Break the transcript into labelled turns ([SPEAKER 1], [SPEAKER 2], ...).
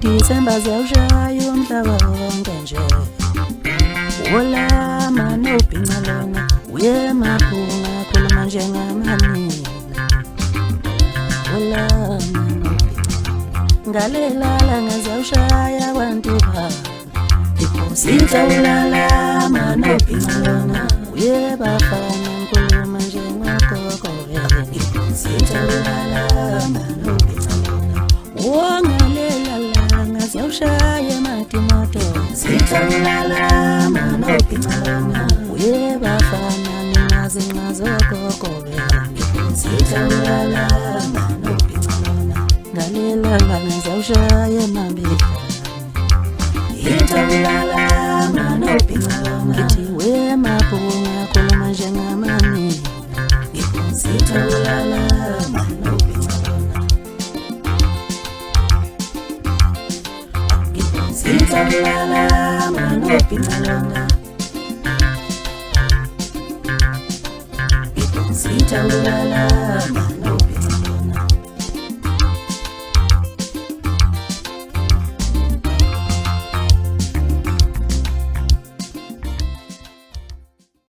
[SPEAKER 1] December ziyawushaya umhlaba wonke nje wola manobhinca lona uye maphunga khuluma njengamanina wola manobhinca ngalelala ngaziyawushaya kwantuba iphositha ulala manobhinca lona uye bafana nkhuluma njengagogo iphositha ulala manobhinca lona Yawushaya matimoto sitholala manobhinca lona uye bafana ningaze ngazogogobe sitholala manobhinca lona ngalelanga ngizawushaya mabika itholala manobhinca lona ithi we maphunga khuluma njengamanina sitholala manobhinca lona Sitholala manobhinca lona Sitholala